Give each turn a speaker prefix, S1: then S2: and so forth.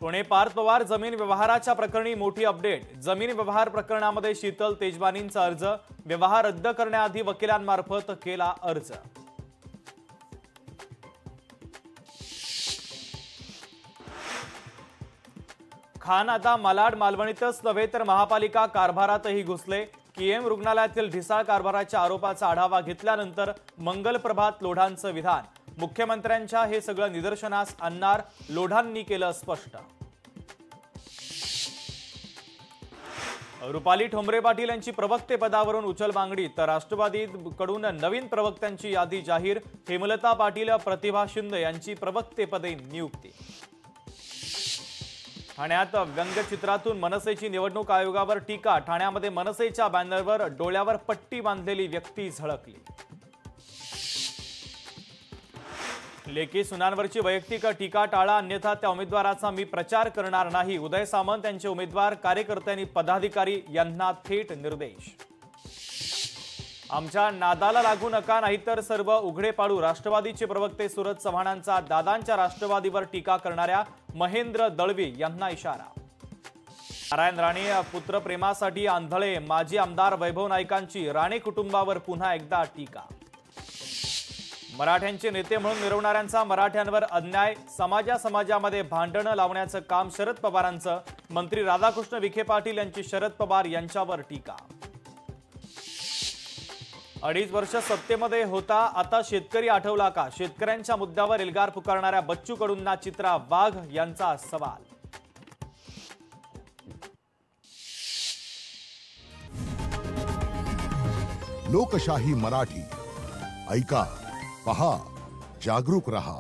S1: पुणे पार्थ पवार जमीन व्यवहाराच्या प्रकरणी मोठी अपडेट। जमीन व्यवहार प्रकरणामध्ये शीतल तेजवानींचा अर्ज व्यवहार रद्द करण्याआधी वकिलांमार्फत केला अर्ज। खान आता मालाड मालवणीतच नव्हे तर महापालिका कारभारातही घुसले। केएम रुग्णालयातील ढिसाळ कारभाराच्या आरोपाचा आढावा घेतल्यानंतर मंगल प्रभात लोढांचं विधान। मुख्यमंत्र्यांच्या हे सगळं निदर्शनास आणणार, लोढांनी केलं स्पष्ट। रुपाली ठोंबरे पाटील यांची प्रवक्ते पदावरून उचलबांगडी तर राष्ट्रवादीकडून नवीन प्रवक्त्यांची यादी जाहीर। हेमलता पाटील, प्रतिभा शिंदे यांची प्रवक्तेपदी नियुक्ती। ठाण्यात व्यंगचित्रातून मनसेची निवडणूक आयोगावर टीका। ठाण्यामध्ये मनसेच्या बॅनरवर डोळ्यावर पट्टी बांधलेली व्यक्ती झळकली। लेकी सुनांवरची वैयक्तिक टीका टाळा, अन्यथा त्या उमेदवाराचा मी प्रचार करणार नाही। उदय सामंत यांचे उमेदवार, कार्यकर्त्यांनी पदाधिकारी यांना थेट निर्देश। आमच्या नादाला लागू नका, नाहीतर सर्व उघडे पाडू। राष्ट्रवादीचे प्रवक्ते सुरज चव्हाणांचा दादांच्या राष्ट्रवादीवर टीका करणाऱ्या महेंद्र दळवी यांना इशारा। नारायण राणे पुत्रप्रेमासाठी आंधळे, माजी आमदार वैभव नाईकांची राणे कुटुंबावर पुन्हा एकदा टीका। मराठ्यांचे नेते म्हणून मिरवणाऱ्यांचा मराठ्यांवर अन्याय, समाजामध्ये भांडणं लावण्याचं काम शरद पवारांचं। मंत्री राधाकृष्ण विखे पाटील यांची शरद पवार यांच्यावर टीका। 2.5 वर्ष सत्तेमध्ये होता, आता शेतकरी आठवला का? शेतकऱ्यांच्या मुद्द्यावर एल्गार पुकारणाऱ्या बच्चू कडूंना चित्रा वाघ यांचा सवाल।
S2: लोकशाही मराठी ऐका, पहा, जागरूक रहा।